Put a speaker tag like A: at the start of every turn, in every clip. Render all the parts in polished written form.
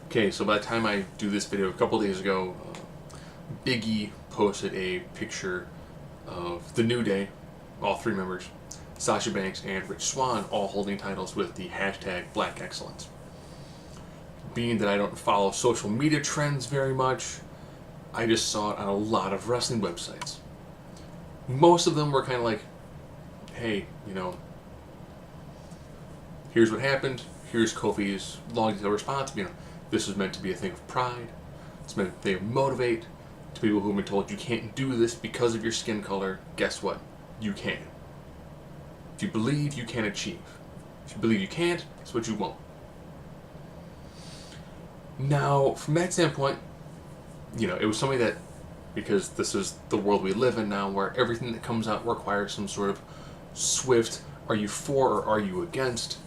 A: Okay, so by the time I do this video, a couple days ago, Big E posted a picture of the New Day, all three members, Sasha Banks and Rich Swann, all holding titles with the hashtag Blackexcellence. Being that I don't follow social media trends very much, I just saw it on a lot of wrestling websites. Most of them were kind of like, hey, here's what happened, here's Kofi's long detailed response, this was meant to be a thing of pride, it's meant to motivate to people who have been told you can't do this because of your skin color. Guess what? You can. If you believe, you can achieve. If you believe you can't, that's what you won't. Now, from that standpoint, it was something that, because this is the world we live in now, where everything that comes out requires some sort of swift, are you for or are you against,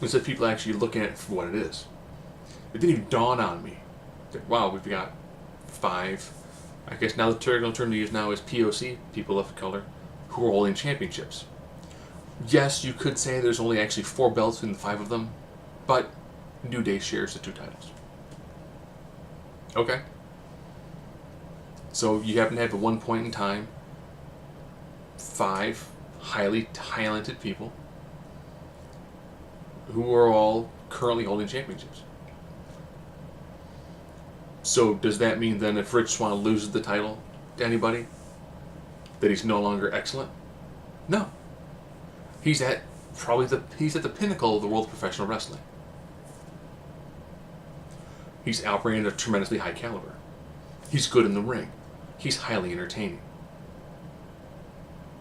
A: instead of people actually looking at it for what it is. It didn't even dawn on me that, wow, we've got 5, I guess now the term to use now is POC, people of color, who are holding championships. Yes, you could say there's only actually 4 belts between the 5 of them, but New Day shares the 2 titles. Okay. So you happen to have at one point in time 5 highly talented people who are all currently holding championships. So does that mean then if Rich Swann loses the title to anybody, that he's no longer excellent? No. He's at the pinnacle of the world of professional wrestling. He's operating at a tremendously high caliber. He's good in the ring. He's highly entertaining.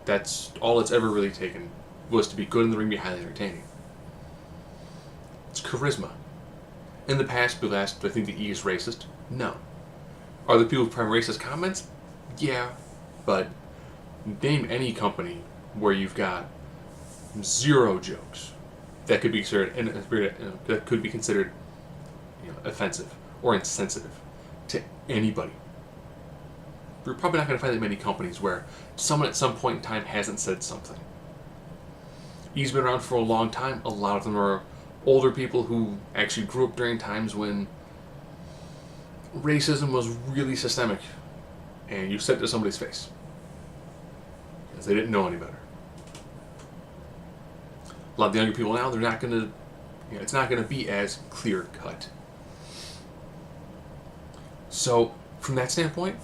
A: That's all it's ever really taken, was to be good in the ring, be highly entertaining. It's charisma. In the past, people asked, do I think the E is racist? No. Are the people who prime racist comments? Yeah. But name any company where you've got 0 jokes that could be considered offensive or insensitive to anybody. You're probably not going to find that many companies where someone at some point in time hasn't said something. He's been around for a long time. A lot of them are older people who actually grew up during times when racism was really systemic, and you said it to somebody's face because they didn't know any better. A lot of the younger people now, they're not going to, it's not going to be as clear cut. So, from that standpoint,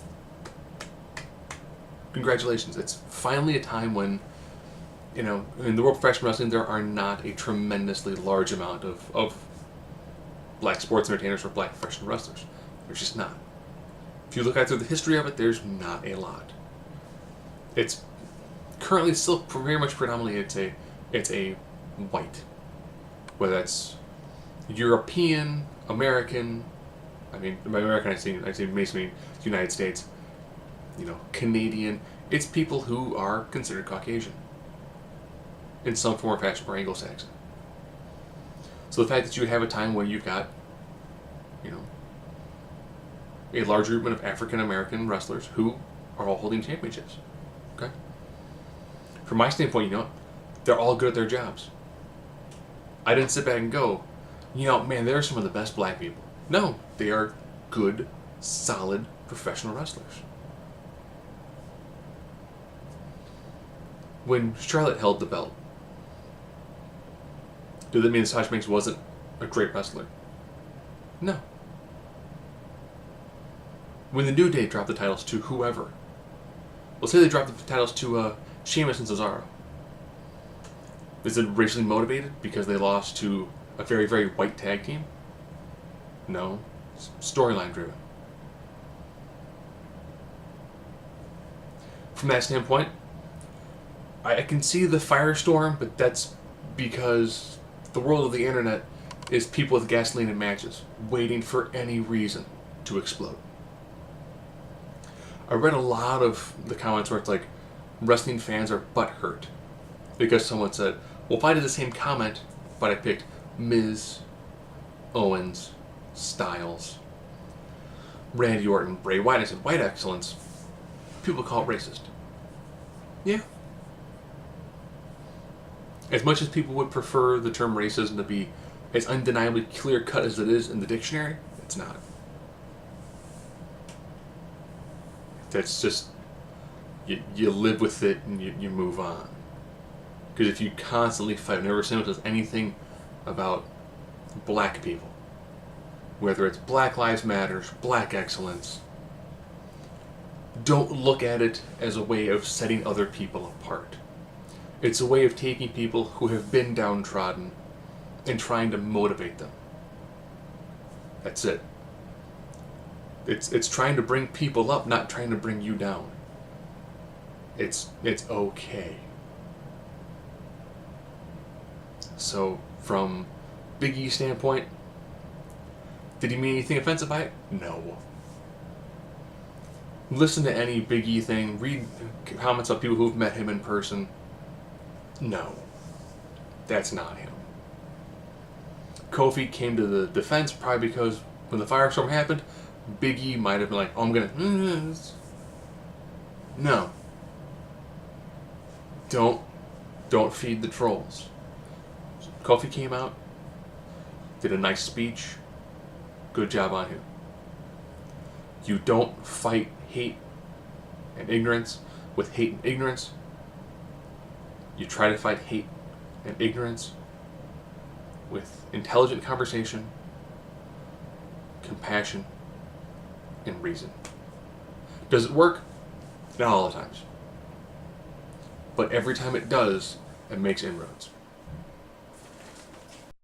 A: congratulations. It's finally a time when, in the world of professional wrestling, there are not a tremendously large amount of black sports entertainers or black professional wrestlers. There's just not. If you look at through the history of it, there's not a lot. It's currently still very much predominantly it's a white, whether that's European, American. I mean, by American I say basically United States. Canadian. It's people who are considered Caucasian in some form or fashion, or Anglo-Saxon. So the fact that you have a time where you've got, a large group of African American wrestlers who are all holding championships. Okay? From my standpoint, they're all good at their jobs. I didn't sit back and go, man, they're some of the best black people. No, they are good, solid, professional wrestlers. When Charlotte held the belt, did that mean Sasha Banks wasn't a great wrestler? No. When the New Day dropped the titles to whoever, let's say they dropped the titles to Sheamus and Cesaro, is it racially motivated because they lost to a very, very white tag team? No. It's storyline driven. From that standpoint, I can see the firestorm, but that's because the world of the internet is people with gasoline in matches, waiting for any reason to explode. I read a lot of the comments where it's like, wrestling fans are butthurt because someone said, well, if I did the same comment, but I picked Miz, Owens, Styles, Randy Orton, Bray Wyatt, I said, white excellence, people call it racist. Yeah. As much as people would prefer the term racism to be as undeniably clear cut as it is in the dictionary, it's not. That's just, you live with it and you move on. Because if you constantly fight, whenever someone does anything about black people, whether it's Black Lives Matter, Black Excellence, don't look at it as a way of setting other people apart. It's a way of taking people who have been downtrodden and trying to motivate them. That's it. It's trying to bring people up, not trying to bring you down. It's okay. So, from Big E's standpoint, did he mean anything offensive by it? No. Listen to any Big E thing, read comments of people who've met him in person. No. That's not him. Kofi came to the defense probably because when the firestorm happened, Big E might have been like, oh, I'm gonna... No. Don't feed the trolls. Kofi came out, did a nice speech. Good job on him. You don't fight hate and ignorance with hate and ignorance. You try to fight hate and ignorance with intelligent conversation, compassion, and reason. Does it work? Not all the times. But every time it does, it makes inroads.